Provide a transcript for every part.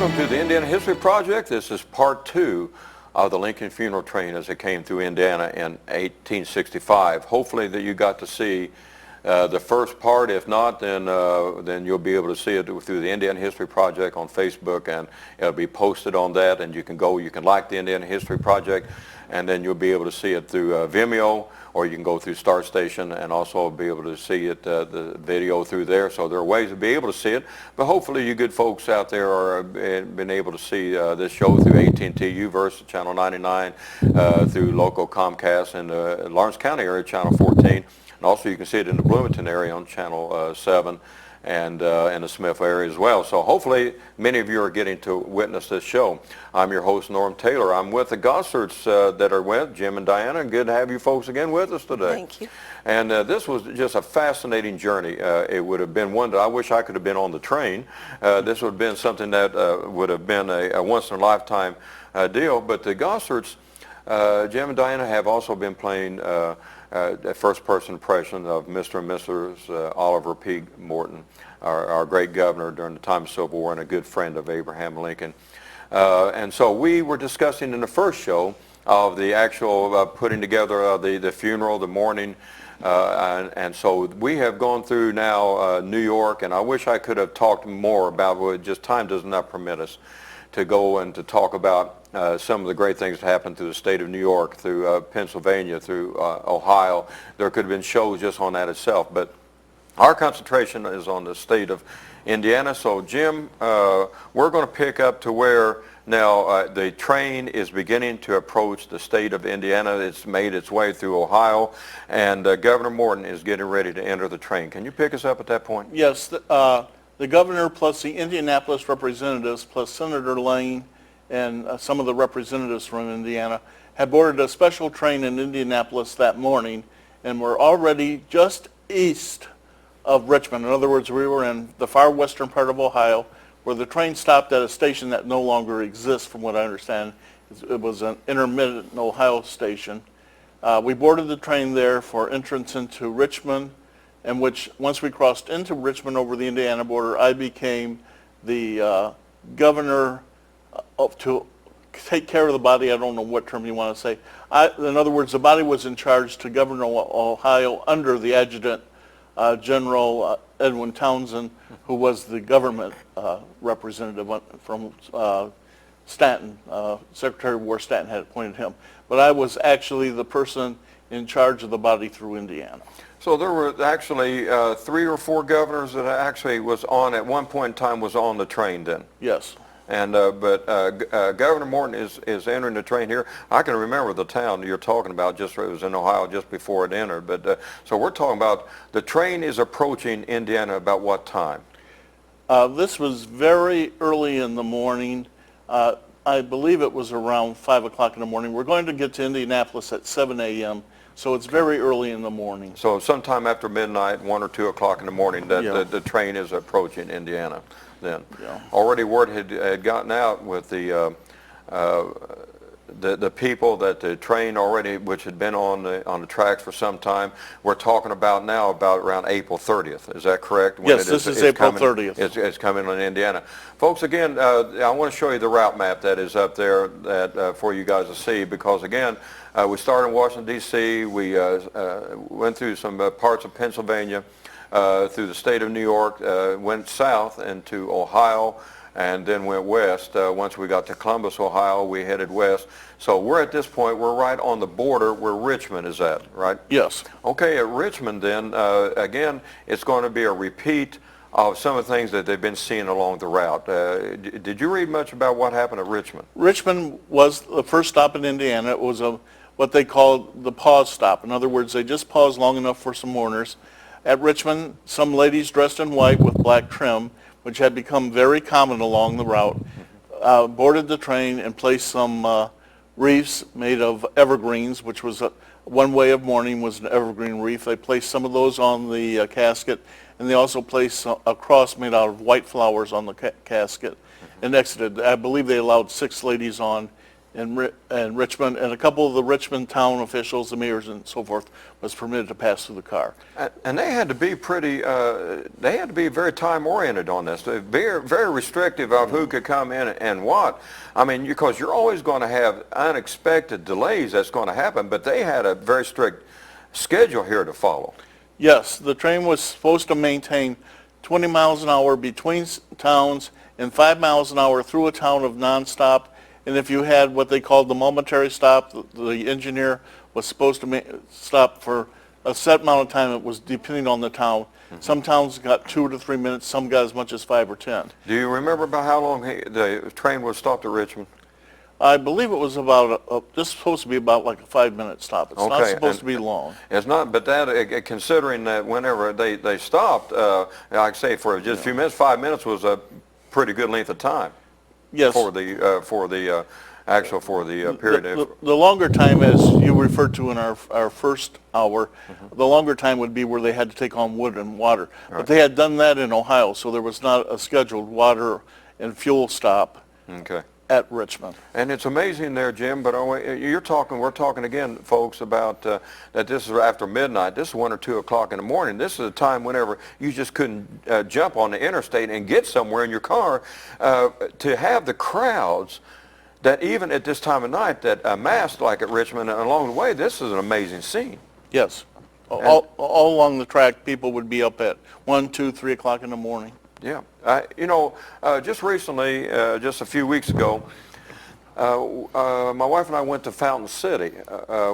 Welcome to the Indiana History Project. This is part 2 of the Lincoln funeral train as it came through Indiana in 1865. Hopefully that you got to see the first part. If not, then you'll be able to see it through the Indiana History Project on Facebook, and it'll be posted on that, and you can like the Indiana History Project, and then you'll be able to see it through Vimeo, or you can go through Star Station and also be able to see it, the video through there. So there are ways to be able to see it, but hopefully you good folks out there are been able to see this show through AT&T U-verse Channel 99, through local Comcast in the Lawrence County area, Channel 14, and also you can see it in the Bloomington area on Channel 7, and in the Smith area as well. So hopefully many of you are getting to witness this show. I'm your host, Norm Taylor. I'm with the Gosserts that are with Jim and Diana. Good to have you folks again with us today. Thank you. And this was just a fascinating journey. It would have been one that I wish I could have been on the train. This would have been something that would have been a once-in-a-lifetime deal. But the Gosserts, Jim and Diana, have also been playing a first-person impression of Mr. and Mrs. Oliver P. Morton, our great governor during the time of Civil War and a good friend of Abraham Lincoln. And so we were discussing in the first show of the actual putting together the funeral, the mourning, and so we have gone through now New York, and I wish I could have talked more about it, just time does not permit us to go and to talk about some of the great things that happened through the state of New York, through Pennsylvania, through Ohio. There could have been shows just on that itself, but our concentration is on the state of Indiana. So Jim, we're going to pick up to where now the train is beginning to approach the state of Indiana. It's made its way through Ohio, and Governor Morton is getting ready to enter the train. Can you pick us up at that point? Yes. The governor plus the Indianapolis representatives plus Senator Lane and some of the representatives from Indiana had boarded a special train in Indianapolis that morning and were already just east of Richmond. In other words, we were in the far western part of Ohio, where the train stopped at a station that no longer exists, from what I understand. It was an intermittent Ohio station. We boarded the train there for entrance into Richmond, in which once we crossed into Richmond over the Indiana border, I became the governor to take care of the body. I don't know what term you want to say. In other words, the body was in charge to govern Ohio under the adjutant General Edwin Townsend, who was the government representative from Stanton. Secretary of War Stanton had appointed him. But I was actually the person in charge of the body through Indiana. So there were actually 3 or 4 governors that actually was on, at one point in time, was on the train then? Yes. And but Governor Morton is entering the train here. I can remember the town you're talking about. It was in Ohio just before it entered. But so we're talking about the train is approaching Indiana about what time? This was very early in the morning. I believe it was around 5 o'clock in the morning. We're going to get to Indianapolis at 7 a.m., so it's very early in the morning. So sometime after midnight, 1 or 2 o'clock in the morning, that the train is approaching Indiana. Then already word had gotten out with the people that the train already, which had been on the tracks for some time, we're talking about now about around April 30th. Is that correct? Yes, this is April 30th. It's coming on Indiana. Folks, again, I want to show you the route map that is up there that for you guys to see, because again, we started in Washington, D.C. We went through some parts of Pennsylvania, through the state of New York, went south into Ohio, and then went west. Once we got to Columbus, Ohio, we headed west. So we're at this point, we're right on the border where Richmond is at, right? Yes. Okay, at Richmond then, again, it's going to be a repeat of some of the things that they've been seeing along the route. Did you read much about what happened at Richmond? Richmond was the first stop in Indiana. It was what they called the pause stop. In other words, they just paused long enough for some mourners. At Richmond, some ladies dressed in white with black trim, which had become very common along the route, boarded the train and placed some wreaths made of evergreens, which was one way of mourning was an evergreen wreath. They placed some of those on the casket, and they also placed a cross made out of white flowers on the casket and exited. I believe they allowed 6 ladies on in Richmond, and a couple of the Richmond town officials, the mayors and so forth, was permitted to pass through the car. And they had to be they had to be very time-oriented on this. They're very, very restrictive of who could come in and what. I mean, because you're always going to have unexpected delays that's going to happen, but they had a very strict schedule here to follow. Yes, the train was supposed to maintain 20 miles an hour between towns and 5 miles an hour through a town of nonstop. And if you had what they called the momentary stop, the engineer was supposed to stop for a set amount of time. It was depending on the town. Some towns got 2 to 3 minutes. Some got as much as 5 or 10. Do you remember about how long the train was stopped at Richmond? I believe it was about, this is supposed to be about like a 5-minute stop. It's not supposed to be long. It's not, but that, considering that whenever they stopped, like I say, for just a few minutes, 5 minutes was a pretty good length of time. Yes. For the period. The longer time, as you referred to in our first hour, the longer time would be where they had to take on wood and water. Right. But they had done that in Ohio, so there was not a scheduled water and fuel stop. Okay. At Richmond. And it's amazing there, Jim, but we're talking again, folks, about that this is after midnight. This is 1 or 2 o'clock in the morning. This is a time whenever you just couldn't jump on the interstate and get somewhere in your car. To have the crowds that even at this time of night that amassed like at Richmond and along the way, this is an amazing scene. Yes. All along the track, people would be up at 1, 2, 3 o'clock in the morning. Yeah. Just recently, just a few weeks ago, my wife and I went to Fountain City,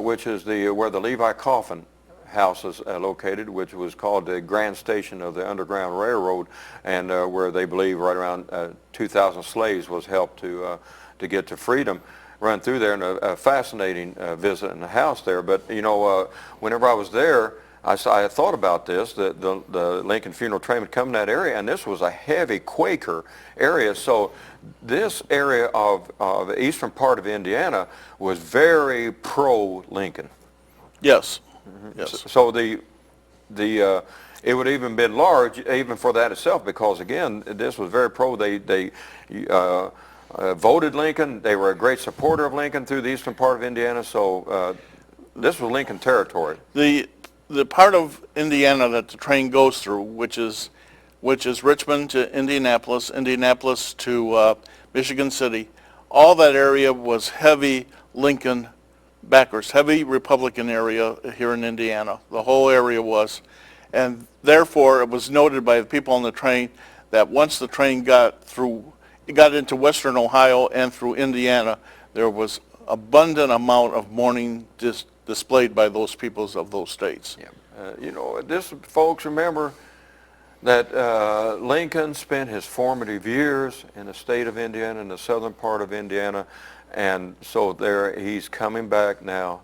which is where the Levi Coffin House is located, which was called the Grand Station of the Underground Railroad, and where they believe right around 2,000 slaves was helped to get to freedom. Run through there, and a fascinating visit in the house there. But whenever I was there, I thought about this, that the Lincoln Funeral Train would come in that area, and this was a heavy Quaker area. So this area of the eastern part of Indiana was very pro-Lincoln. Yes. Yes. So it would even been large, even for that itself, because again, this was very pro. They voted Lincoln. They were a great supporter of Lincoln through the eastern part of Indiana. So this was Lincoln territory. The part of Indiana that the train goes through, which is Richmond to Indianapolis, Indianapolis to Michigan City, all that area was heavy Lincoln backers, heavy Republican area here in Indiana. The whole area was. And therefore, it was noted by the people on the train that once the train got into western Ohio and through Indiana, there was abundant amount of mourning displayed by those peoples of those states. Yeah. Folks, remember that Lincoln spent his formative years in the state of Indiana, in the southern part of Indiana, and so he's coming back now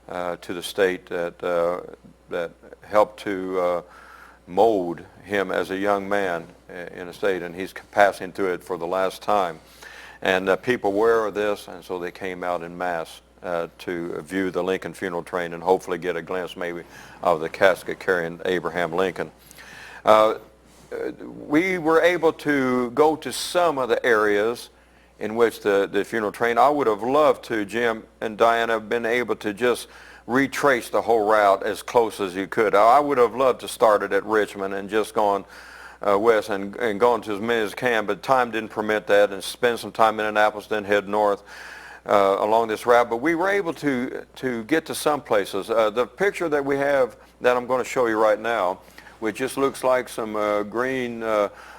to the state that helped to mold him as a young man in the state, and he's passing through it for the last time. And people were aware of this, and so they came out in mass to view the Lincoln funeral train and hopefully get a glimpse maybe of the casket carrying Abraham Lincoln. We were able to go to some of the areas in which the funeral train, I would have loved to, Jim and Diana, have been able to just retrace the whole route as close as you could. I would have loved to start it at Richmond and just gone west and gone to as many as can, but time didn't permit that, and spend some time in Annapolis, then head north along this route. But we were able to get to some places. The picture that we have that I'm going to show you right now, which just looks like some green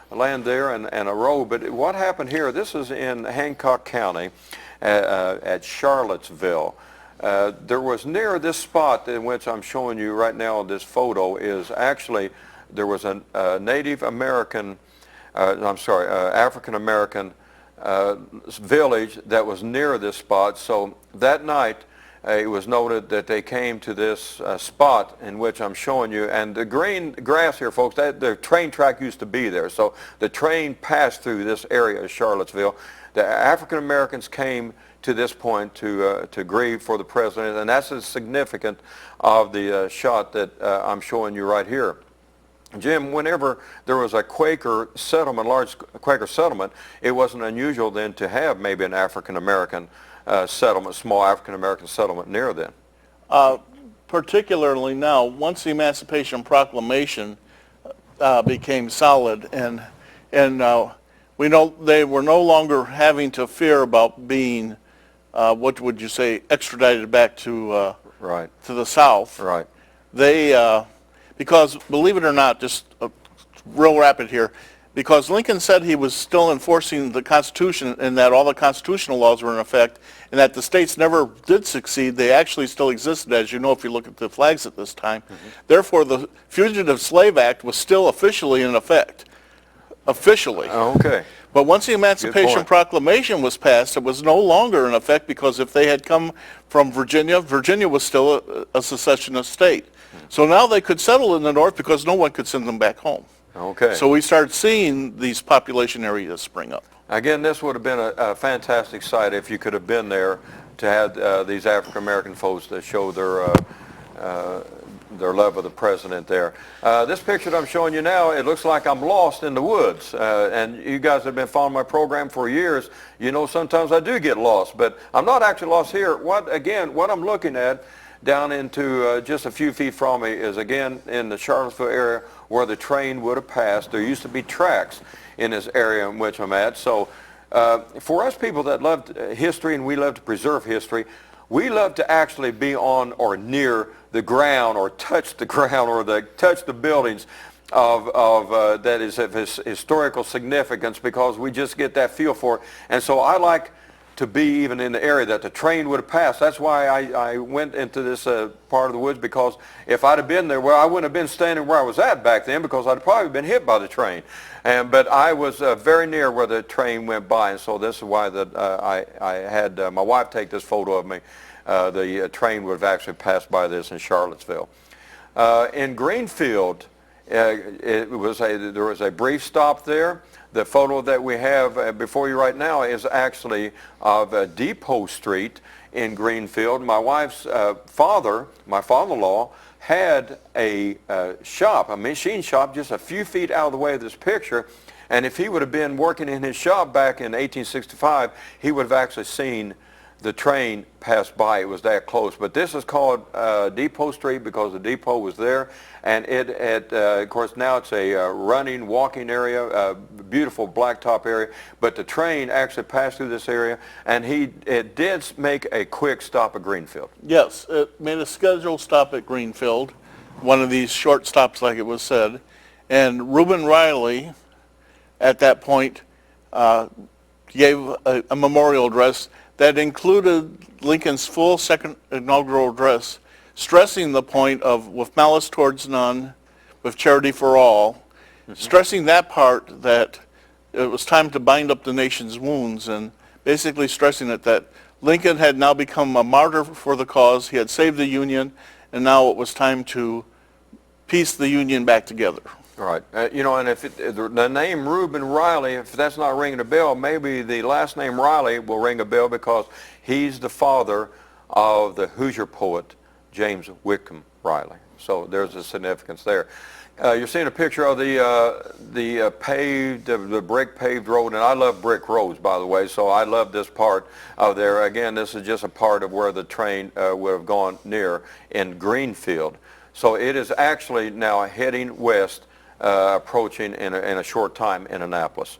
land there and a road. But what happened here, this is in Hancock County at Charlottesville. There was near this spot in which I'm showing you right now in this photo is actually, there was a Native American, African American village that was near this spot. So that night it was noted that they came to this spot in which I'm showing you, and the green grass here, folks, the train track used to be there. So the train passed through this area of Charlottesville. The African Americans came to this point to grieve for the president, and that's the significance of the shot that I'm showing you right here. Jim, whenever there was a Quaker settlement, large Quaker settlement, it wasn't unusual then to have maybe an African American settlement, small African-American settlement near then. Particularly now, once the Emancipation Proclamation became solid, and we know they were no longer having to fear about being, what would you say, extradited back to Right. to the South. Right. They, because believe it or not, just real rapid here, because Lincoln said he was still enforcing the Constitution and that all the constitutional laws were in effect, and that the states never did succeed. They actually still existed, as you know, if you look at the flags at this time. Therefore, the Fugitive Slave Act was still officially in effect. Officially. Okay. But once the Emancipation Proclamation was passed, it was no longer in effect, because if they had come from Virginia, Virginia was still a secessionist state. So now they could settle in the North because no one could send them back home. Okay. So we started seeing these population areas spring up. Again, this would have been a fantastic sight if you could have been there to have these African-American folks that show their love of the president there. This picture that I'm showing you now, it looks like I'm lost in the woods. And you guys have been following my program for years. You know, sometimes I do get lost, but I'm not actually lost here. What I'm looking at down into just a few feet from me is, again, in the Charlottesville area where the train would have passed. There used to be tracks in this area in which I'm at. So for us people that love history and we love to preserve history, we love to actually be on or near the ground or touch the ground or touch the buildings of that is of historical significance, because we just get that feel for it. And so I like to be even in the area that the train would have passed. That's why I went into this part of the woods, because if I'd have been there, well, I wouldn't have been standing where I was at back then, because I'd probably been hit by the train. But I was very near where the train went by, and so this is why that I had my wife take this photo of me. The train would have actually passed by this in Charlottesville. In Greenfield, there was a brief stop there. The photo that we have before you right now is actually of Depot Street in Greenfield. My wife's father, my father-in-law, had a shop, a machine shop, just a few feet out of the way of this picture. And if he would have been working in his shop back in 1865, he would have actually seen the train passed by. It was that close. But this is called Depot Street because the depot was there. And of course, now it's a running, walking area, beautiful blacktop area. But the train actually passed through this area, and it did make a quick stop at Greenfield. Yes, it made a scheduled stop at Greenfield, one of these short stops like it was said. And Reuben Riley, at that point, gave a memorial address that included Lincoln's full second inaugural address, stressing the point of with malice towards none, with charity for all, stressing that part that it was time to bind up the nation's wounds, and basically stressing it that Lincoln had now become a martyr for the cause. He had saved the Union, and now it was time to piece the Union back together. Right. You know, and if the name Reuben Riley, if that's not ringing a bell, maybe the last name Riley will ring a bell, because he's the father of the Hoosier poet James Whitcomb Riley. So there's a significance there. You're seeing a picture of the brick paved road, and I love brick roads, by the way, so I love this part of there. Again, this is just a part of where the train would have gone near in Greenfield. So it is actually now heading west, approaching in a short time in Annapolis.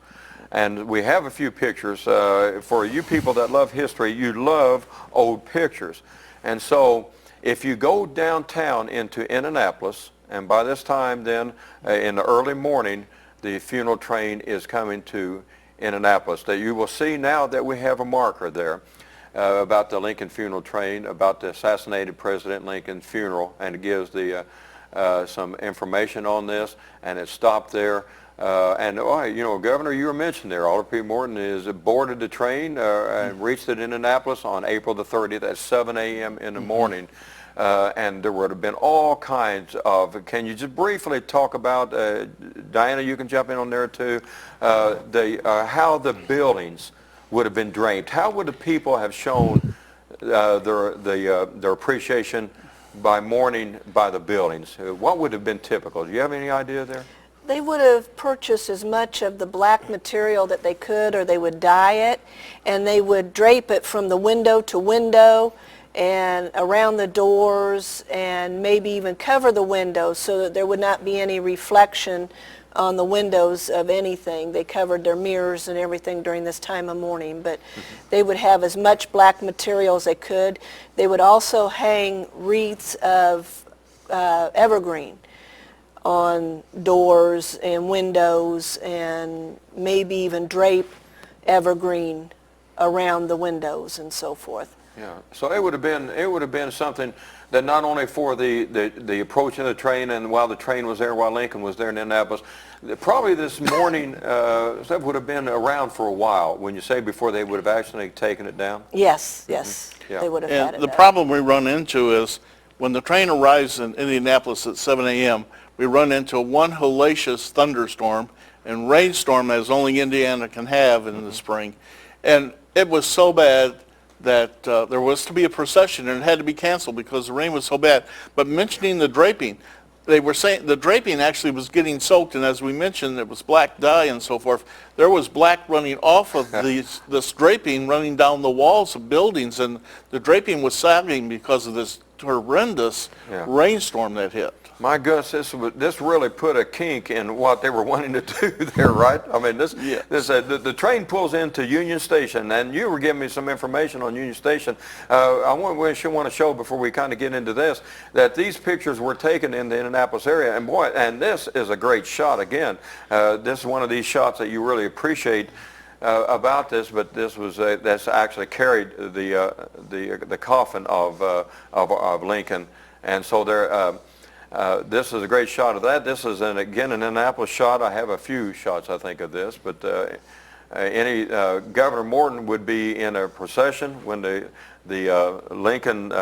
And we have a few pictures. For you people that love history, you love old pictures. And so if you go downtown into Annapolis, and by this time then in the early morning, the funeral train is coming to Annapolis, that you will see now that we have a marker there about the Lincoln funeral train, about the assassinated President Lincoln's funeral, and it gives the some information on this, and it stopped there. And you know, Governor, you were mentioned there. Alder P. Morton is boarded the train and reached it in Annapolis on April the 30th at 7 a.m. in the morning. And there would have been all kinds of, can you just briefly talk about, Diana, you can jump in on there too, how the buildings would have been draped. How would the people have shown their appreciation by mourning by the buildings? What would have been typical? Do you have any idea there? they would have purchased as much of the black material that they could, or they would dye it, and they would drape it from the window to window and around the doors, and maybe even cover the windows so that there would not be any reflection on the windows of anything. They covered their mirrors and everything during this time of mourning, but they would have as much black material as they could. They would also hang wreaths of evergreen on doors and windows, and maybe even drape evergreen around the windows and so forth. Yeah, so it would have been something that not only for the approach of the train and while the train was there, while Lincoln was there in Indianapolis, probably this morning stuff would have been around for a while. When you say before they would have actually taken it down? Yes, yes, Yeah. they would have had And it the up. problem we run into is when the train arrives in Indianapolis at 7 a.m., we run into one hellacious thunderstorm and rainstorm as only Indiana can have in the spring. And it was so bad that there was to be a procession and it had to be canceled because the rain was so bad. But mentioning the draping, they were saying the draping actually was getting soaked, and as we mentioned, it was black dye and so forth. There was black running off of this draping running down the walls of buildings, and the draping was sagging because of this horrendous rainstorm that hit. My goodness, this really put a kink in what they were wanting to do there, right? I mean, the train pulls into Union Station, and you were giving me some information on Union Station. We should want to show before we kind of get into this that these pictures were taken in the Indianapolis area, and boy, and this is a great shot again. This is one of these shots that you really appreciate about this, but that's actually carried the coffin of Lincoln, and so there. This is a great shot of that. This is, again, an Indianapolis shot. I have a few shots, I think, of this. But Governor Morton would be in a procession when the Lincoln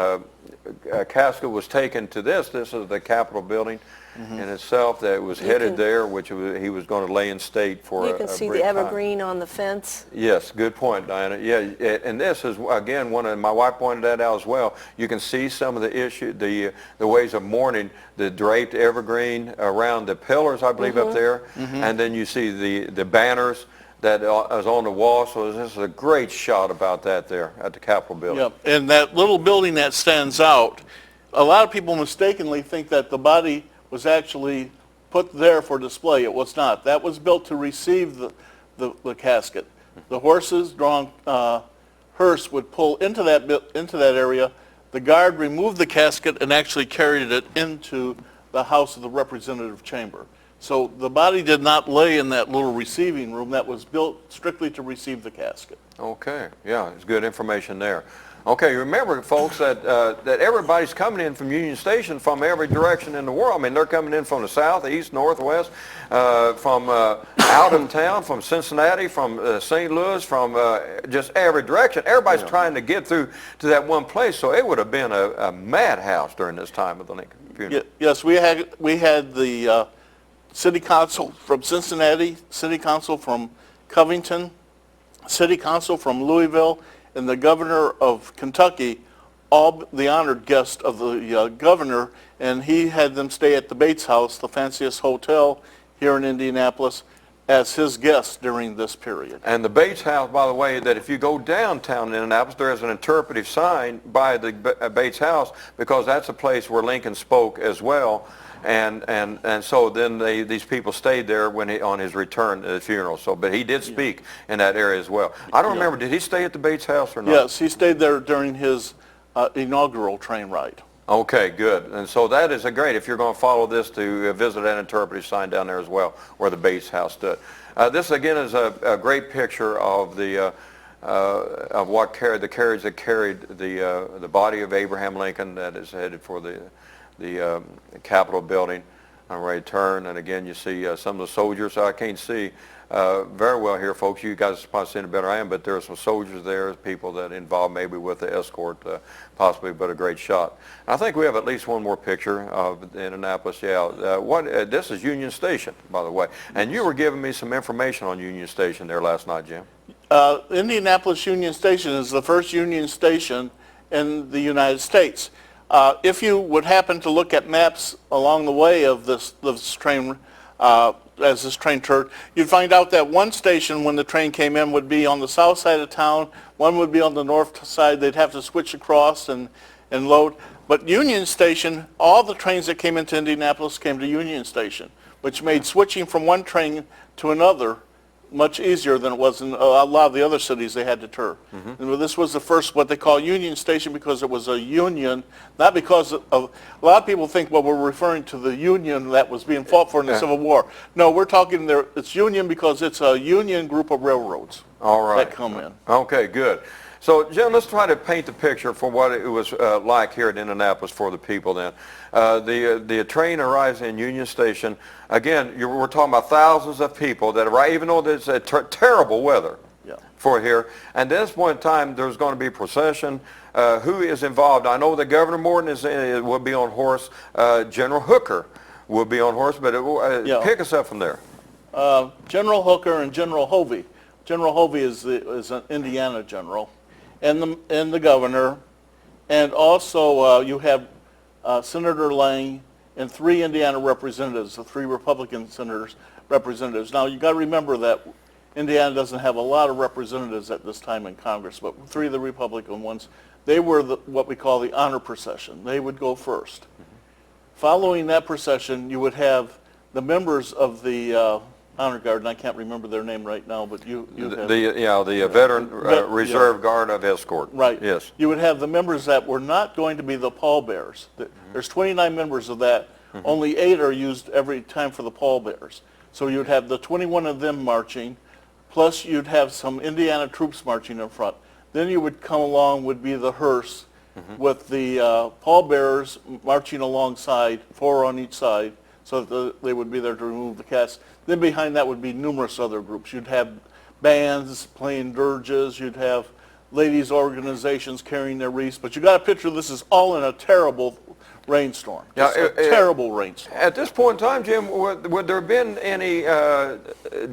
casket was taken to this. This is the Capitol building in itself that was headed there, which he was going to lay in state for You can see the evergreen on the fence. Yes, good point, Diana. Yeah, and this is, again, my wife pointed that out as well. You can see some of the ways of mourning, the draped evergreen around the pillars, I believe, up there, and then you see the banners that is on the wall. So this is a great shot about that there at the Capitol building. Yep, and that little building that stands out, a lot of people mistakenly think that the body was actually put there for display. It was not. That was built to receive the casket. The horses drawn hearse would pull into that area. The guard removed the casket and actually carried it into the House of the Representative Chamber. So the body did not lay in that little receiving room that was built strictly to receive the casket. Okay, yeah, it's good information there. Okay, remember, folks, that everybody's coming in from Union Station from every direction in the world. I mean, they're coming in from the south, east, northwest, from out of town, from Cincinnati, from St. Louis, from just every direction. Everybody's trying to get through to that one place, so it would have been a madhouse during this time of the Lincoln funeral. Yes, we had the City Council from Cincinnati, City Council from Covington, City Council from Louisville, and the governor of Kentucky, all the honored guests of the governor, and he had them stay at the Bates House, the fanciest hotel here in Indianapolis, as his guests during this period. And the Bates House, by the way, that if you go downtown Indianapolis, there is an interpretive sign by the Bates House, because that's a place where Lincoln spoke as well. And so then these people stayed there on his return to the funeral. So, but he did speak in that area as well. I don't remember, did he stay at the Bates House or not? Yes, he stayed there during his inaugural train ride. Okay, good. And so that is great if you're going to follow this to visit that interpretive sign down there as well, where the Bates House stood. This again is a great picture of of what the carriage that carried the body of Abraham Lincoln that is headed for the Capitol building on return. And again, you see some of the soldiers. I can't see very well here, folks. You guys are probably seeing it better than I am, but there are some soldiers there, people that involved maybe with the escort, possibly, but a great shot. I think we have at least one more picture of Indianapolis. Yeah, this is Union Station, by the way. And you were giving me some information on Union Station there last night, Jim. Indianapolis Union Station is the first Union Station in the United States. If you would happen to look at maps along the way of this train, as this train turned, you'd find out that one station when the train came in would be on the south side of town, one would be on the north side. They'd have to switch across and load. But Union Station, all the trains that came into Indianapolis came to Union Station, which made switching from one train to another much easier than it was in a lot of the other cities they had to turn. And this was the first what they call Union Station because it was a union, not because of, a lot of people think, well, we're referring to the union that was being fought for in the Civil War. No, we're talking there, it's union because it's a union group of railroads that come in. Okay, good. So, Jim, let's try to paint the picture for what it was like here in Indianapolis for the people then. The train arrives in Union Station. Again, we're talking about thousands of people that arrive, even though there's a terrible weather for here. And at this point in time, there's going to be a procession. Who is involved? I know that Governor Morton will be on horse. General Hooker will be on horse, but pick us up from there. General Hooker and General Hovey. General Hovey is an Indiana general. And the governor, and also you have Senator Lang and 3 Indiana representatives, the 3 Republican representatives. Now you got to remember that Indiana doesn't have a lot of representatives at this time in Congress, but 3 of the Republican ones, they were what we call the honor procession. They would go first. Following that procession, you would have the members of the Honor Guard, and I can't remember their name right now, but you have... The Veteran Reserve Guard of Escort. Right. Yes. You would have the members that were not going to be the pallbearers. There's 29 members of that. Only 8 are used every time for the pallbearers. So you'd have the 21 of them marching, plus you'd have some Indiana troops marching in front. Then you would come along would be the hearse with the pallbearers marching alongside, 4 on each side, so that they would be there to remove the cast. Then behind that would be numerous other groups. You'd have bands playing dirges. You'd have ladies' organizations carrying their wreaths. But you got to picture this is all in a terrible rainstorm. Terrible rainstorm. At this point in time, Jim, would there have been any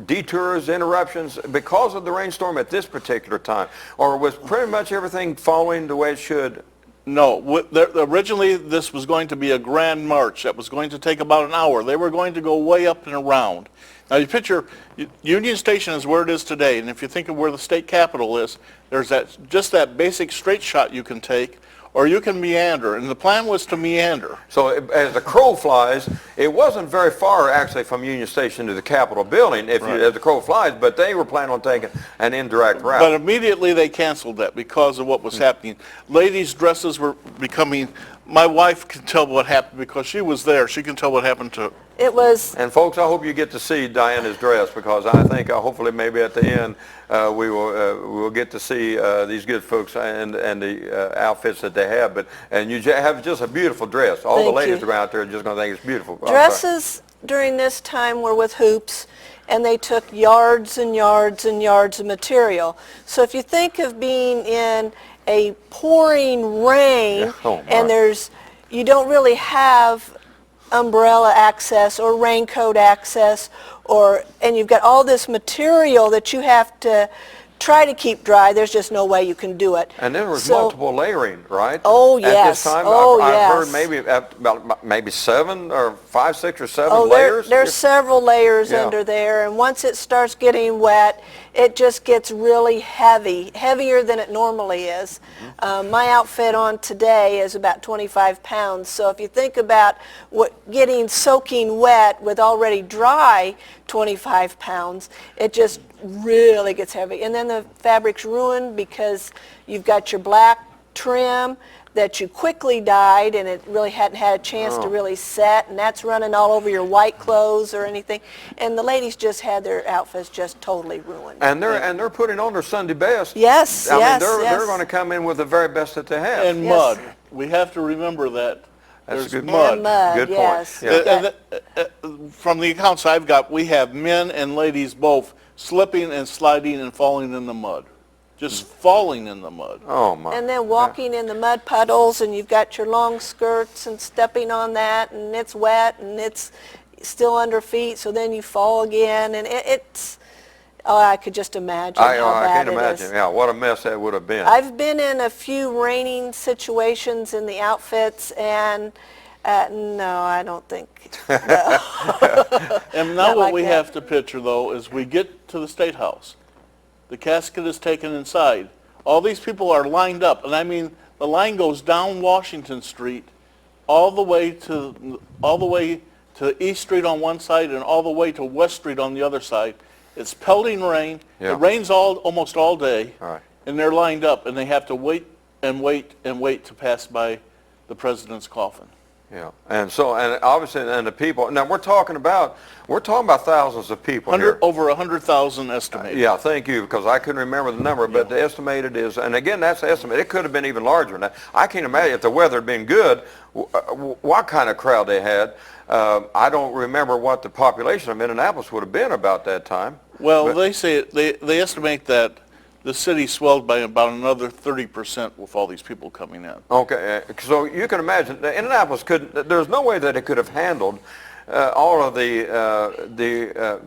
detours, interruptions because of the rainstorm at this particular time? Or was pretty much everything following the way it should? No, originally this was going to be a grand march that was going to take about an hour. They were going to go way up and around. Now you picture, Union Station is where it is today, and if you think of where the state capitol is, there's just that basic straight shot you can take, or you can meander, and the plan was to meander. So as the crow flies, it wasn't very far actually from Union Station to the Capitol building as the crow flies, but they were planning on taking an indirect route. But immediately they canceled that because of what was happening. Ladies' dresses were becoming, my wife can tell what happened because she was there. She can tell what happened to It was... And folks, I hope you get to see Diana's dress because I think hopefully maybe at the end we will get to see these good folks and the outfits that they have. And you have just a beautiful dress. All the ladies that are out there are just going to think it's beautiful. Dresses during this time were with hoops, and they took yards and yards and yards of material. So if you think of being in a pouring rain and you don't really have umbrella access or raincoat access, and you've got all this material that you have to try to keep dry. There's just no way you can do it. And there was multiple layering, right? Oh, yes. At this time, I've heard maybe 7 or 5, 6 or 7 layers. There's several layers under there, and once it starts getting wet, it just gets really heavy, heavier than it normally is. My outfit on today is about 25 pounds, so if you think about getting soaking wet with already dry 25 pounds, it just really gets heavy. And then the fabric's ruined because you've got your black trim that you quickly dyed and it really hadn't had a chance to really set, and that's running all over your white clothes or anything. And the ladies just had their outfits just totally ruined. And they're putting on their Sunday best. Yes, I mean, they're going to come in with the very best that they have. And mud. We have to remember that. That's there's a good mud. Good yes. point. Yeah. From the accounts I've got, we have men and ladies both slipping and sliding and falling in the mud. Just falling in the mud. Oh, my. And then walking in the mud puddles, and you've got your long skirts and stepping on that, and it's wet, and it's still under feet, so then you fall again, and it's... Oh, I could just imagine how bad I can't it imagine. is. Yeah, what a mess that would have been. I've been in a few raining situations in the outfits, and No, I don't think. And now Not what like we that. have to picture, though, is we get to the State House. The casket is taken inside. All these people are lined up, and I mean, the line goes down Washington Street all the way to East Street on one side and all the way to West Street on the other side. It's pelting rain. Yeah. It rains almost all day, All right. and they're lined up, and they have to wait and wait and wait to pass by the president's coffin. Yeah, and obviously, and the people. Now we're talking about thousands of people here. Over 100,000 estimated. Yeah, thank you, because I couldn't remember the number, but the estimated is, and again, that's the estimate. It could have been even larger. Now, I can't imagine if the weather had been good, what kind of crowd they had. I don't remember what the population of Indianapolis would have been about that time. Well, but- they say they estimate that the city swelled by about another 30% with all these people coming in. Okay, so you can imagine, Indianapolis there's no way that it could have handled all of the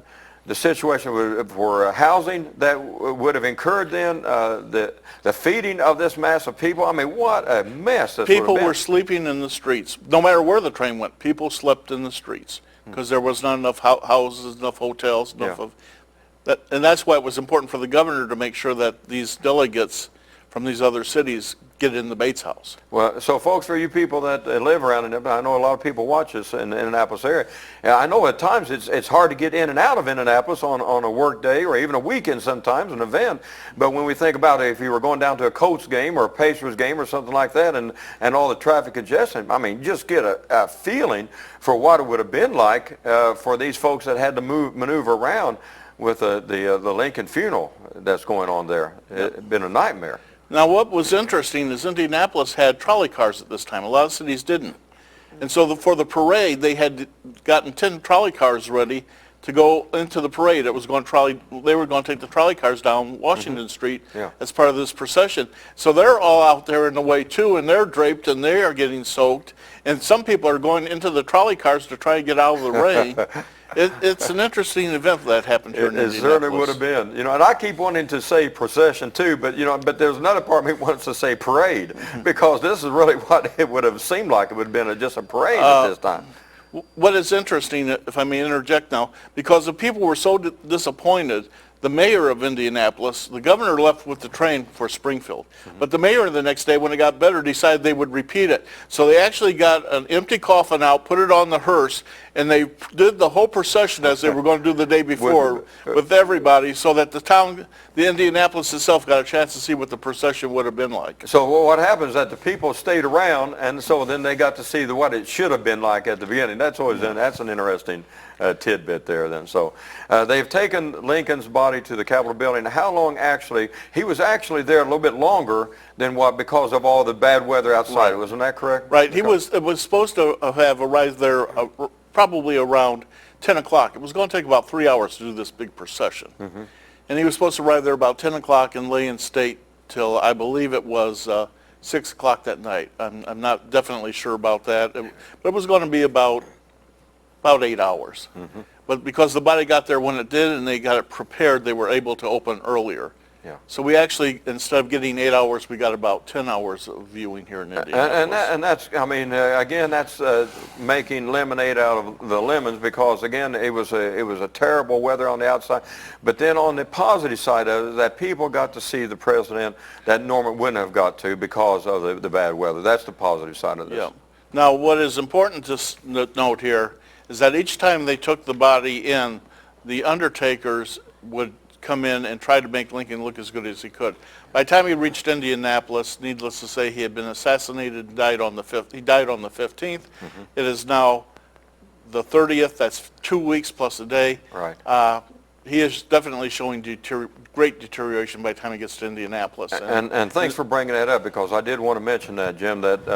situation for housing that would have incurred then, the feeding of this mass of people. I mean, what a mess this would have People been. were sleeping in the streets. No matter where the train went, people slept in the streets because there was not enough houses, enough hotels, enough Yeah. of that. And that's why it was important for the governor to make sure that these delegates from these other cities get in the Bates House. Well, so folks, for you people that live around Indianapolis, I know a lot of people watch us in the Indianapolis area. I know at times it's hard to get in and out of Indianapolis on a work day or even a weekend sometimes, an event. But when we think about it, if you were going down to a Colts game or a Pacers game or something like that and all the traffic congestion, I mean, just get a feeling for what it would have been like for these folks that had to maneuver around with the Lincoln funeral that's going on there. It's been a nightmare. Now, what was interesting is Indianapolis had trolley cars at this time. A lot of cities didn't. And so for the parade, they had gotten 10 trolley cars ready to go into the parade. They were going to take the trolley cars down Washington Street Yeah. as part of this procession. So they're all out there in the way too, and they're draped and they are getting soaked. And some people are going into the trolley cars to try and get out of the rain. It's an interesting event that happened here in It Indianapolis. certainly would have been, and I keep wanting to say procession too, but but there's another part of me wants to say parade because this is really what it would have seemed like. It would have been just a parade at this time. What is interesting, if I may interject now, because the people were so disappointed, the mayor of Indianapolis, the governor left with the train for Springfield. But the mayor the next day, when it got better, decided they would repeat it. So they actually got an empty coffin out, put it on the hearse, and they did the whole procession as they were going to do the day before with everybody, so that the Indianapolis itself got a chance to see what the procession would have been like. So what happens is that the people stayed around, and so then they got to see what it should have been like at the beginning. That's always that's an interesting tidbit there. Then so they've taken Lincoln's body to the Capitol building. How long actually? He was actually there a little bit longer than what because of all the bad weather outside. Right. Wasn't that correct? Right. It was supposed to have arrived there probably around 10 o'clock. It was going to take about 3 hours to do this big procession. And he was supposed to arrive there about 10 o'clock and lay in state till I believe it was 6 o'clock that night. I'm not definitely sure about that. But it was going to be about 8 hours. But because the body got there when it did and they got it prepared, they were able to open earlier. Yeah. So we actually, instead of getting 8 hours, we got about 10 hours of viewing here in Indianapolis. And that's, I mean, again, that's making lemonade out of the lemons because, again, it was a terrible weather on the outside. But then on the positive side of it, that people got to see the president that normally wouldn't have got to because of the bad weather. That's the positive side of this. Yeah. Now, what is important to note here is that each time they took the body in, the undertakers would come in and try to make Lincoln look as good as he could. By the time he reached Indianapolis, needless to say, he had been assassinated and died on the 5th. He died on the 15th. It is now the 30th. That's 2 weeks plus a day. Right. He is definitely showing great deterioration by the time he gets to Indianapolis. And thanks for bringing that up because I did want to mention that, Jim, that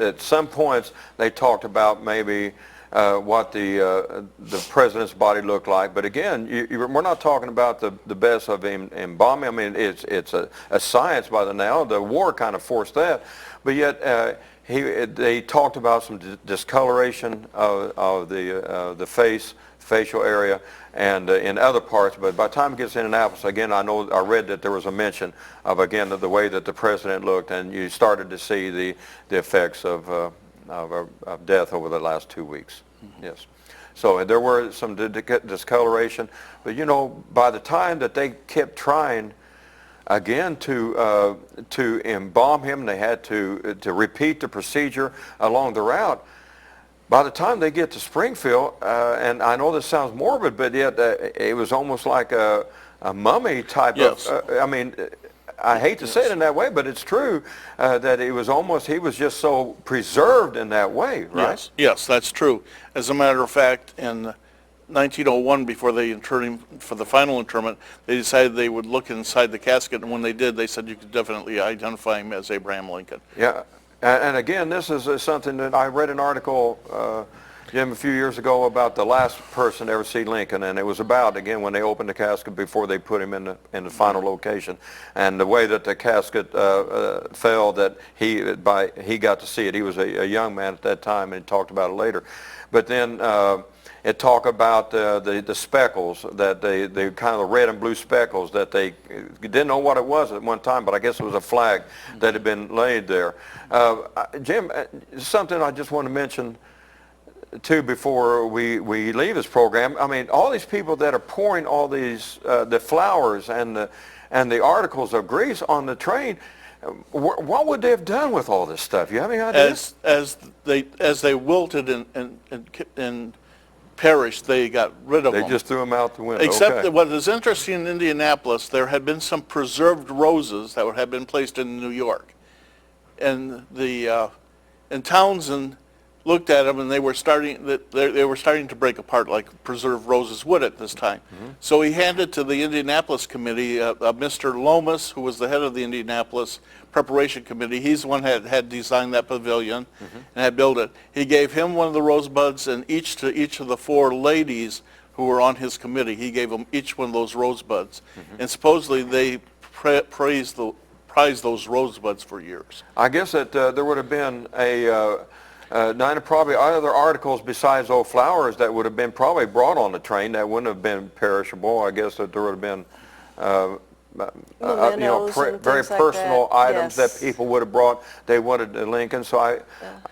at some points they talked about maybe what the president's body looked like. But again, we're not talking about the best of embalming. I mean, it's a science by the now. The war kind of forced that. But yet they talked about some discoloration of the facial area and in other parts. But by the time it gets to Indianapolis, again, I read that there was a mention of, again, the way that the president looked, and you started to see the effects of of death over the last 2 weeks. Yes. So there were some discoloration, but you know, by the time that they kept trying again to embalm him, they had to repeat the procedure along the route. By the time they get to Springfield, and I know this sounds morbid, but yet it was almost like a mummy type Yes. of, I mean, I hate to say it in that way, but it's true that it was almost, he was just so preserved in that way, right? Yes, yes, that's true. As a matter of fact, in 1901, before they interred him for the final interment, they decided they would look inside the casket, and when they did, they said you could definitely identify him as Abraham Lincoln. Yeah, and again, this is something that I read an article, Jim, a few years ago about the last person to ever see Lincoln, and it was about, again, when they opened the casket before they put him in the final location, and the way that the casket fell, that he got to see it. He was a young man at that time, and he talked about it later. But then it talked about the speckles, that they kind of the red and blue speckles, that they didn't know what it was at one time, but I guess it was a flag that had been laid there. Jim, something I just want to mention too before we leave this program. I mean, all these people that are pouring all these the flowers and the articles of grease on the train, what would they have done with all this stuff? You have any idea? As they wilted and perished, they got rid of them. They just threw them out the window. Except okay. that what is interesting in Indianapolis, there had been some preserved roses that had been placed in New York, and and Townsend looked at them, and they were starting to break apart like preserved roses would at this time. So he handed to the Indianapolis committee, Mr. Lomas, who was the head of the Indianapolis preparation committee. He's the one that had designed that pavilion and had built it. He gave him one of the rosebuds, and each of the four ladies who were on his committee, he gave them each one of those rosebuds. And supposedly they prized those rosebuds for years. I guess that there would have been probably other articles besides those flowers that would have been probably brought on the train that wouldn't have been perishable. I guess that there would have been very personal items that people would have brought. They wanted Lincoln. So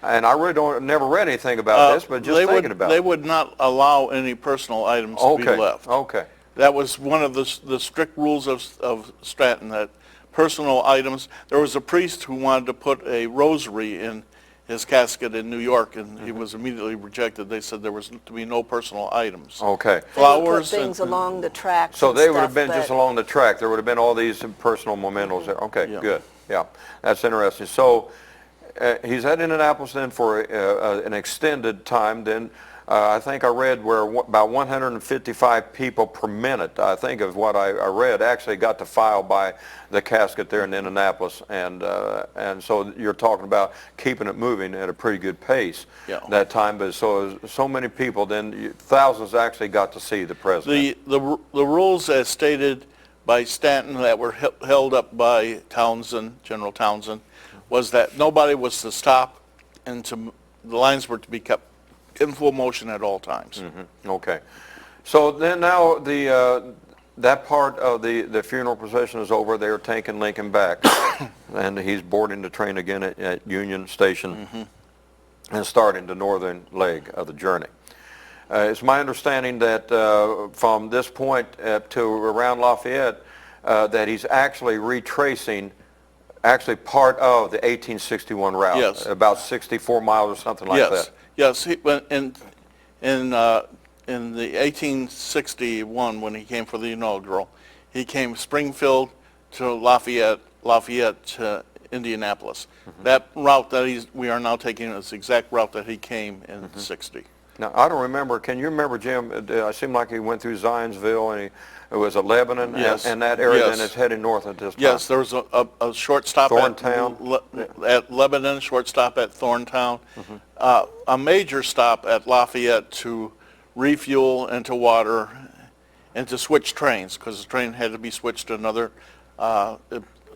and I really never read anything about this, but just thinking about it. They would not allow any personal items to be left. Okay. That was one of the strict rules of Stratton, that personal items. There was a priest who wanted to put a rosary in his casket in New York, and he was immediately rejected. They said there was to be no personal items. Okay. Flowers. They would put things along the tracks. So they would stuff, have been just along the track. There would have been all these personal mementos there. Okay, good. Yeah, that's interesting. So he's at Indianapolis then for an extended time. Then I think I read where about 155 people per minute, I think of what I read, actually got to file by the casket there in Indianapolis. And so you're talking about keeping it moving at a pretty good pace that time. But so many people, then thousands actually got to see the president. The rules as stated by Stanton that were held up by Townsend, General Townsend, was that nobody was to stop, and the lines were to be kept in full motion at all times. Okay. So then now that part of the funeral procession is over. They're taking Lincoln back, and he's boarding the train again at Union Station and starting the northern leg of the journey. It's my understanding that from this point to around Lafayette, that he's actually retracing part of the 1861 route, Yes. about 64 miles or something like that. Yes, he went in the 1861, when he came for the inaugural, he came Springfield to Lafayette to Indianapolis. That route that we are now taking is the exact route that he came in 60. Now, I don't remember, can you remember, Jim, it seemed like he went through Zionsville, and it was at Lebanon, and that area, then it's heading north at this time. Yes, there was a short stop at Lebanon, short stop at Thorntown, a major stop at Lafayette to refuel and to water and to switch trains, because the train had to be switched to another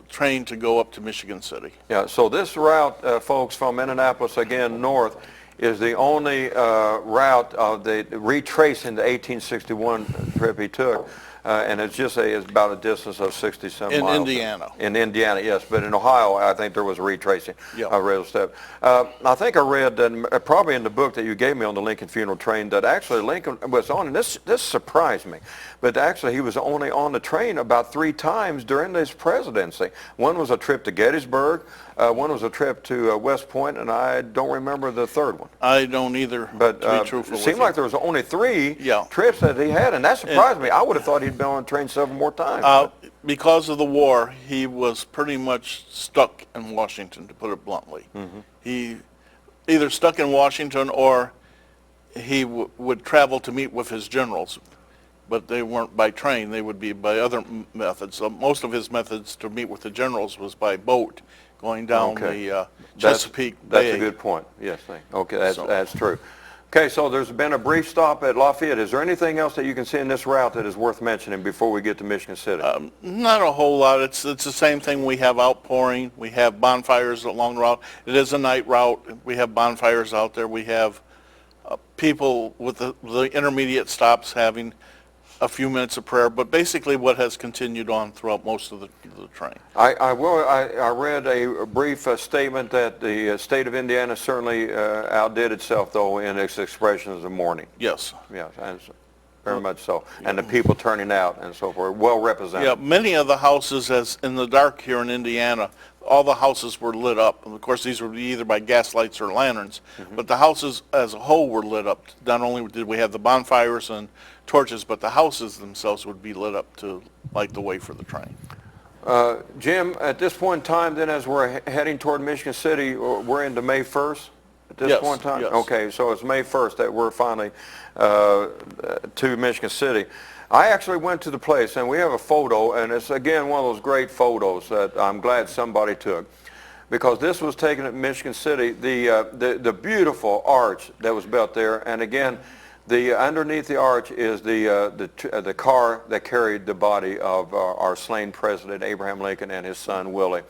train to go up to Michigan City. Yeah, so this route, folks, from Indianapolis again north, is the only route of retracing the 1861 trip he took. and it's just it's about a distance of 60-some In miles. Indiana. In Indiana, yes, but in Ohio, I think there was a retracing Yeah. of rail step. I think I read, probably in the book that you gave me on the Lincoln funeral train, that actually Lincoln was on, and this surprised me, but actually he was only on the train about 3 times during his presidency. One was a trip to Gettysburg, one was a trip to West Point, and I don't remember the third one. I don't either, But to be truthful it with seemed you. like there was only 3 Yeah. trips that he had, and that surprised me. I would have thought he'd been on the train several more times. Because of the war, he was pretty much stuck in Washington, to put it bluntly. He either stuck in Washington or he would travel to meet with his generals, but they weren't by train. They would be by other methods. So most of his methods to meet with the generals was by boat, going down the Chesapeake Bay. That's a good point. Yes, okay, that's true. Okay, so there's been a brief stop at Lafayette. Is there anything else that you can see in this route that is worth mentioning before we get to Michigan City? Not a whole lot. It's the same thing. We have outpouring. We have bonfires along the route. It is a night route. We have bonfires out there. We have people with the intermediate stops having a few minutes of prayer, but basically what has continued on throughout most of the train. I read a brief statement that the state of Indiana certainly outdid itself, though, in its expressions of mourning. Yes. Yes, and very much so. And the people turning out and so forth, well represented. Yeah, many of the houses, as in the dark here in Indiana, all the houses were lit up. And of course, these were either by gas lights or lanterns, but the houses as a whole were lit up. Not only did we have the bonfires and torches, but the houses themselves would be lit up to light the way for the train. Jim, at this point in time, then, as we're heading toward Michigan City, we're into May 1st at this point in time? Yes. Okay, so it's May 1st that we're finally to Michigan City. I actually went to the place, and we have a photo, and it's, again, one of those great photos that I'm glad somebody took, because this was taken at Michigan City, the beautiful arch that was built there, and again, underneath the arch is the car that carried the body of our slain president, Abraham Lincoln, and his son, Willie.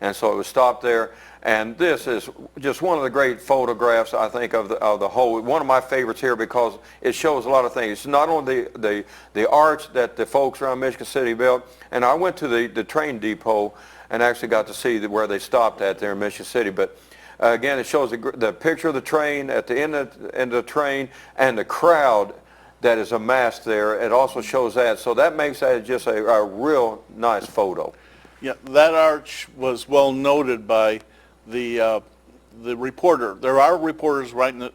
And so it was stopped there. And this is just one of the great photographs, I think, of the whole. One of my favorites here because it shows a lot of things. It's not only the arch that the folks around Michigan City built, and I went to the train depot and actually got to see where they stopped at there in Michigan City. But again, it shows the picture of the train at the end of the train and the crowd that is amassed there. It also shows that. So that makes that just a real nice photo. Yeah, that arch was well noted by the reporter. There are reporters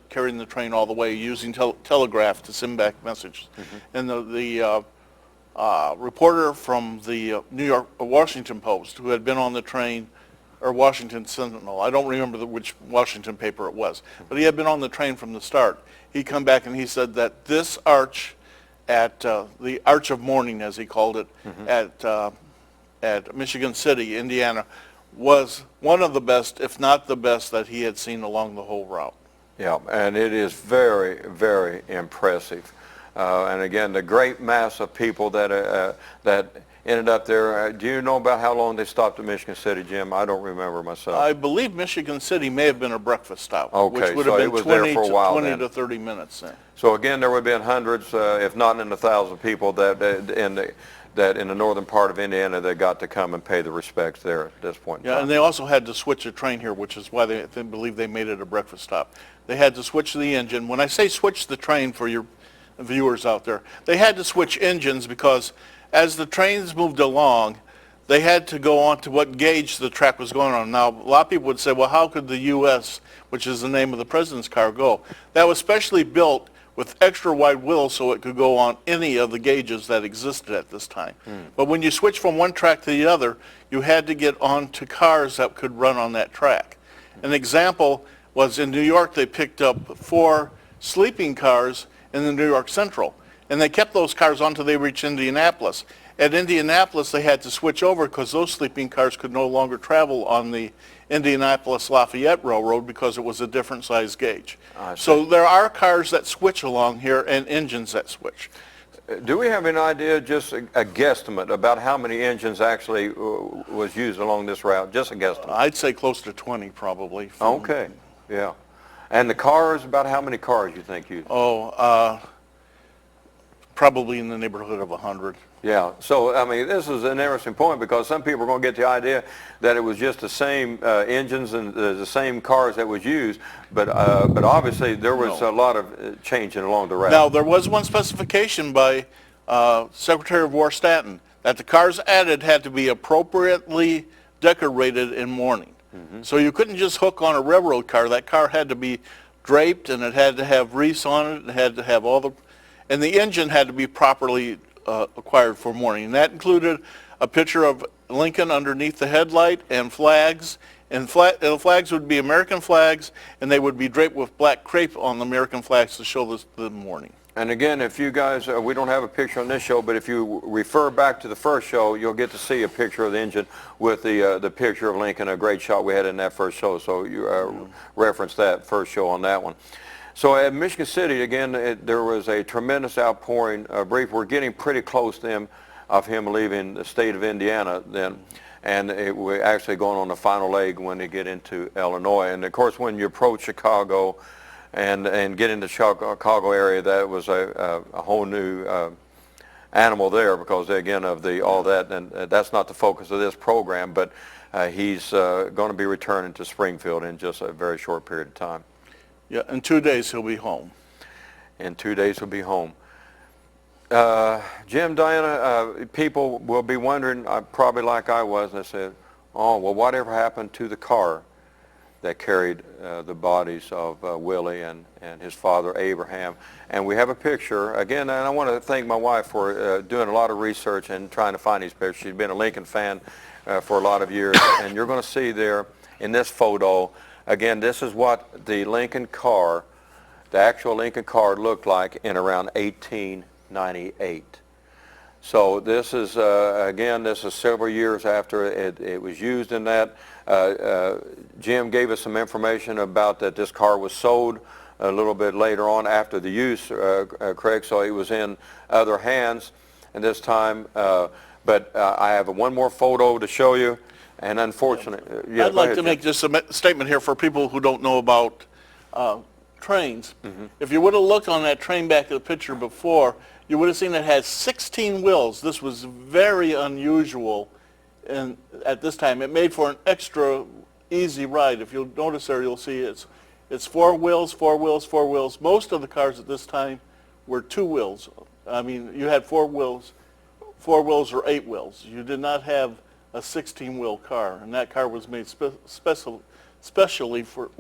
carrying the train all the way, using telegraph to send back messages. And the reporter from the Washington Post, who had been on the train, or Washington Sentinel, I don't remember which Washington paper it was, but he had been on the train from the start. He come back and he said that this arch at the Arch of Mourning, as he called it, at Michigan City, Indiana, was one of the best, if not the best, that he had seen along the whole route. Yeah, and it is very, very impressive. And again, the great mass of people that ended up there. Do you know about how long they stopped at Michigan City, Jim? I don't remember myself. I believe Michigan City may have been a breakfast stop, Okay, which would so have it been was there 20 for a while to then. 30 minutes then. So again, there would have been hundreds, if not in the thousands, people that in the northern part of Indiana that got to come and pay the respects there at this point in Yeah, time. and they also had to switch a train here, which is why they believe they made it a breakfast stop. They had to switch the engine. When I say switch the train for your viewers out there, they had to switch engines because as the trains moved along, they had to go on to what gauge the track was going on. Now, a lot of people would say, well, how could the U.S., which is the name of the president's car, go? That was specially built with extra wide wheels so it could go on any of the gauges that existed at this time. But when you switch from one track to the other, you had to get onto cars that could run on that track. An example was in New York, they picked up 4 sleeping cars in the New York Central, and they kept those cars on until they reached Indianapolis. At Indianapolis, they had to switch over because those sleeping cars could no longer travel on the Indianapolis-Lafayette Railroad because it was a different size gauge. So there are cars that switch along here and engines that switch. Do we have an idea, just a guesstimate, about how many engines actually was used along this route? Just a guesstimate. I'd say close to 20 probably. Okay, yeah. And the cars, about how many cars you think used? probably in the neighborhood of 100. Yeah, so I mean, this is an interesting point because some people are going to get the idea that it was just the same engines and the same cars that was used, but obviously there was No. a lot of changing along the route. Now, there was one specification by Secretary of War Stanton that the cars added had to be appropriately decorated in mourning. So you couldn't just hook on a railroad car. That car had to be draped, and it had to have wreaths on it. It had to have and the engine had to be properly acquired for mourning. And that included a picture of Lincoln underneath the headlight and flags. And the flags would be American flags, and they would be draped with black crepe on the American flags to show the mourning. And again, if you guys, we don't have a picture on this show, but if you refer back to the first show, you'll get to see a picture of the engine with the picture of Lincoln, a great shot we had in that first show. So you reference that first show on that one. So at Michigan City, again, there was a tremendous outpouring. We're getting pretty close to him, of him leaving the state of Indiana then. And we're actually going on the final leg when they get into Illinois. And of course, when you approach Chicago, and get into Chicago area, that was a whole new animal there because again of all that, and that's not the focus of this program, but he's going to be returning to Springfield in just a very short period of time. Yeah, in 2 days he'll be home. In 2 days he'll be home. Jim, Diana, people will be wondering, probably like I was, and they said, oh, well, whatever happened to the car that carried the bodies of Willie and his father Abraham? And we have a picture again, and I want to thank my wife for doing a lot of research and trying to find these pictures. She's been a Lincoln fan for a lot of years, and you're going to see there in this photo again, this is what the Lincoln car, the actual Lincoln car, looked like in around 1898. So this is, again, this is several years after it was used in that. Jim gave us some information about that this car was sold a little bit later on after the use, Craig, so it was in other hands at this time. But I have one more photo to show you, and unfortunately... I'd like to make just a statement here for people who don't know about trains. If you would have looked on that train back at the picture before, you would have seen it had 16 wheels. This was very unusual at this time. It made for an extra easy ride. If you'll notice there, you'll see it's 4 wheels, 4 wheels, 4 wheels. Most of the cars at this time were 2 wheels. I mean, you had 4 wheels or 8 wheels. You did not have a 16-wheel car, and that car was made specially for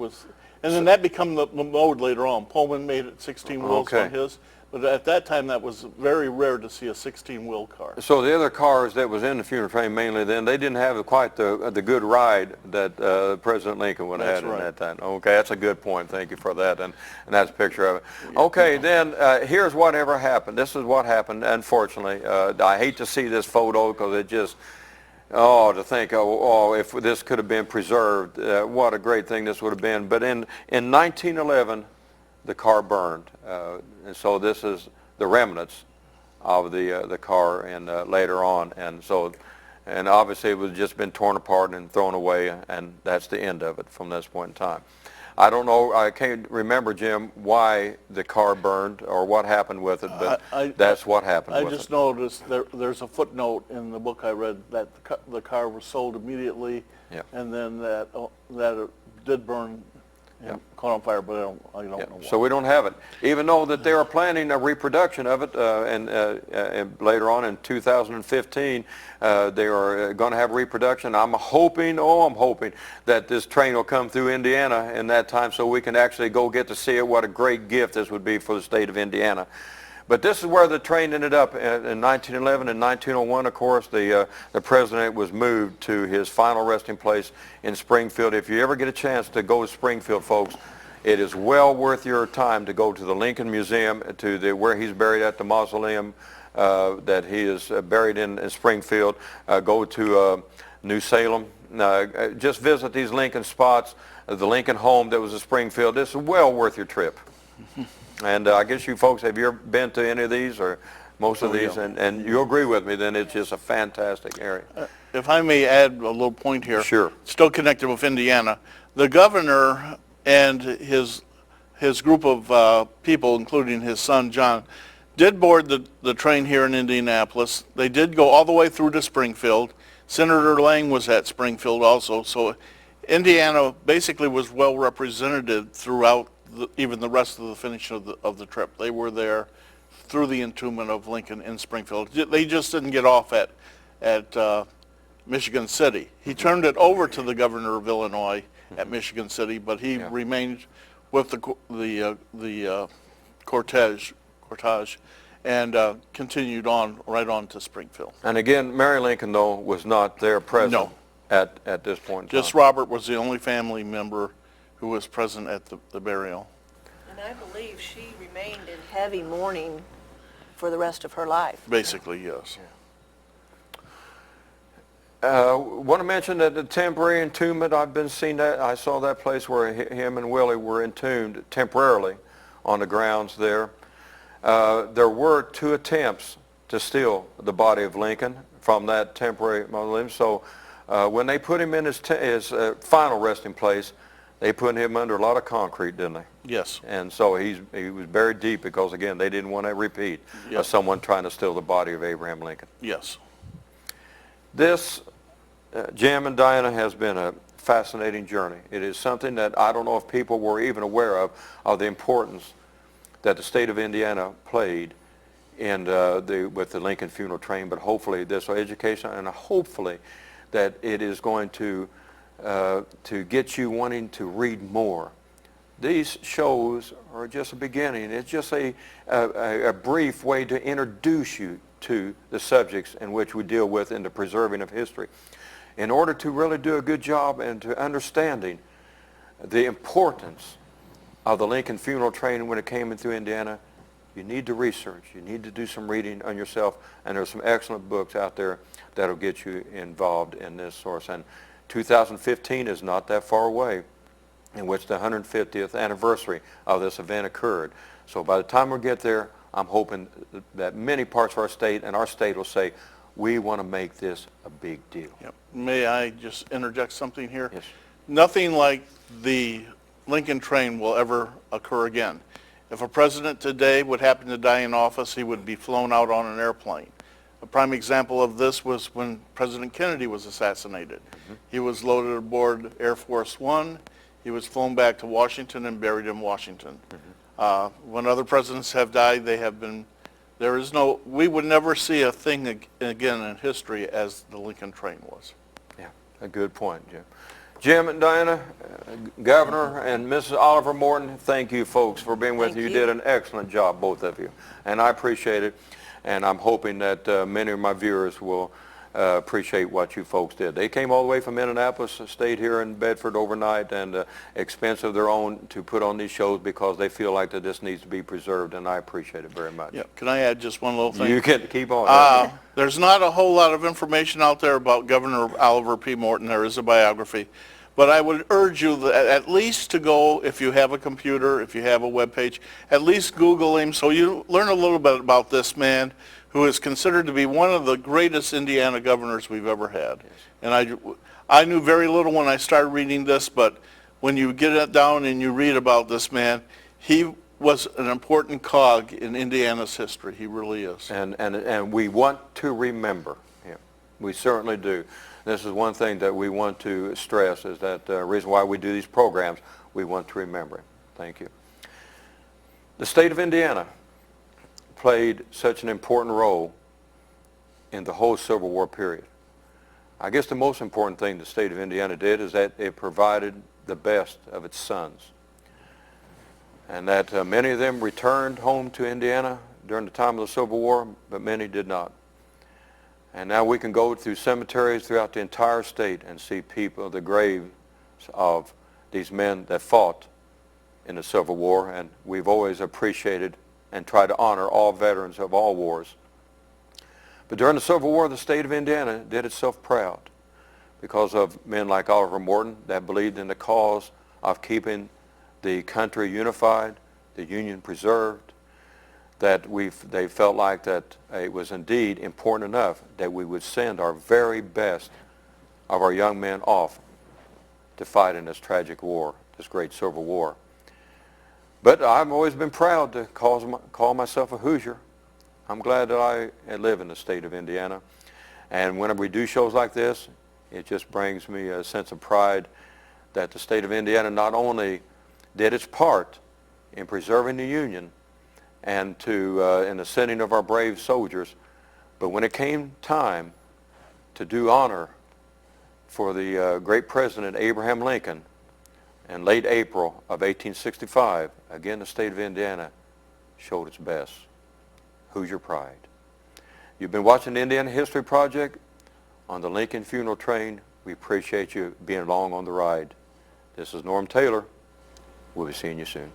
and then that became the mode later on. Pullman made it 16 wheels on his. But at that time, that was very rare to see a 16-wheel car. So the other cars that was in the funeral train mainly then, they didn't have quite the good ride that President Lincoln would have had in that time. Okay, that's a good point. Thank you for that, and that's a picture of it. Okay, then here's whatever happened. This is what happened, unfortunately. I hate to see this photo because it just, to think, if this could have been preserved, what a great thing this would have been. But in 1911, the car burned, and so this is the remnants of the car, and later on, and obviously it was just been torn apart and thrown away, and that's the end of it from this point in time. I don't know, I can't remember, Jim, why the car burned or what happened with it, but that's what happened with it. I just noticed there's a footnote in the book I read that the car was sold immediately, and then that it did burn and caught on fire, but I don't know why. So we don't have it, even though that they are planning a reproduction of it, and later on in 2015, they are going to have reproduction. I'm hoping that this train will come through Indiana in that time, so we can actually go get to see it. What a great gift this would be for the state of Indiana. But this is where the train ended up in 1911 and 1901. Of course, the president was moved to his final resting place in Springfield. If you ever get a chance to go to Springfield, folks, it is well worth your time to go to the Lincoln Museum, to where he's buried at the mausoleum that he is buried in Springfield. Go to New Salem. Just visit these Lincoln spots. The Lincoln home that was in Springfield. This is well worth your trip. And I guess you folks, have you ever been to any of these or most of these? Yeah. And you agree with me, then it's just a fantastic area. If I may add a little point here. Sure. Still connected with Indiana. The governor and his group of people, including his son John, did board the train here in Indianapolis. They did go all the way through to Springfield. Senator Lang was at Springfield also, so Indiana basically was well represented throughout even the rest of the finish of the trip. They were there through the entombment of Lincoln in Springfield. They just didn't get off at Michigan City. He turned it over to the governor of Illinois at Michigan City, but he remained with the cortege and continued on right on to Springfield. And again, Mary Lincoln, though, was not there present No. at this point in time. Just Robert was the only family member who was present at the burial. And I believe she remained in heavy mourning for the rest of her life. Basically, yes. Want to mention that the temporary entombment, I've been seeing that. I saw that place where him and Willie were entombed temporarily on the grounds there. There were 2 attempts to steal the body of Lincoln from that temporary mausoleum. So when they put him in his final resting place, they put him under a lot of concrete, didn't they? Yes. And so he was buried deep because, again, they didn't want to repeat of someone trying to steal the body of Abraham Lincoln. Yes. This, Jim and Diana, has been a fascinating journey. It is something that I don't know if people were even aware of the importance that the state of Indiana played in with the Lincoln funeral train, but hopefully this education, and hopefully that it is going to get you wanting to read more. These shows are just a beginning. It's just a brief way to introduce you to the subjects in which we deal with in the preserving of history. In order to really do a good job and to understanding the importance of the Lincoln funeral train when it came in through Indiana, you need to research. You need to do some reading on yourself, and there's some excellent books out there that'll get you involved in this source. And 2015 is not that far away, in which the 150th anniversary of this event occurred. So by the time we get there, I'm hoping that many parts of our state and our state will say, we want to make this a big deal. Yep. May I just interject something here? Yes. Nothing like the Lincoln train will ever occur again. If a president today would happen to die in office, he would be flown out on an airplane. A prime example of this was when President Kennedy was assassinated. He was loaded aboard Air Force One. He was flown back to Washington and buried in Washington. When other presidents have died, they have been, we would never see a thing again in history as the Lincoln train was. Yeah, a good point, Jim. Jim and Diana, Governor and Mrs. Oliver Morton, thank you folks for being with Thank you. You you. did an excellent job, both of you, and I appreciate it. And I'm hoping that many of my viewers will appreciate what you folks did. They came all the way from Indianapolis, stayed here in Bedford overnight, and expense of their own to put on these shows because they feel like that this needs to be preserved, and I appreciate it very much. Yeah. Can I add just one little thing? You can keep on. There's not a whole lot of information out there about Governor Oliver P. Morton. There is a biography. But I would urge you that at least to go, if you have a computer, if you have a web page, at least Google him so you learn a little bit about this man who is considered to be one of the greatest Indiana governors we've ever had. Yes. And I knew very little when I started reading this, but when you get it down and you read about this man, he was an important cog in Indiana's history. He really is. And we want to remember him. We certainly do. This is one thing that we want to stress, is that the reason why we do these programs, we want to remember him. Thank you. The state of Indiana played such an important role in the whole Civil War period. I guess the most important thing the state of Indiana did is that it provided the best of its sons. And that many of them returned home to Indiana during the time of the Civil War, but many did not. And now we can go through cemeteries throughout the entire state and see people, the graves of these men that fought in the Civil War, and we've always appreciated and tried to honor all veterans of all wars. But during the Civil War, the state of Indiana did itself proud because of men like Oliver Morton that believed in the cause of keeping the country unified, the Union preserved, that they felt like that it was indeed important enough that we would send our very best of our young men off to fight in this tragic war, this great Civil War. But I've always been proud to call myself a Hoosier. I'm glad that I live in the state of Indiana. And whenever we do shows like this, it just brings me a sense of pride that the state of Indiana not only did its part in preserving the Union and in the sending of our brave soldiers, but when it came time to do honor for the great President Abraham Lincoln in late April of 1865, again the state of Indiana showed its best. Who's your pride? You've been watching the Indiana History Project on the Lincoln Funeral Train. We appreciate you being along on the ride. This is Norm Taylor. We'll be seeing you soon.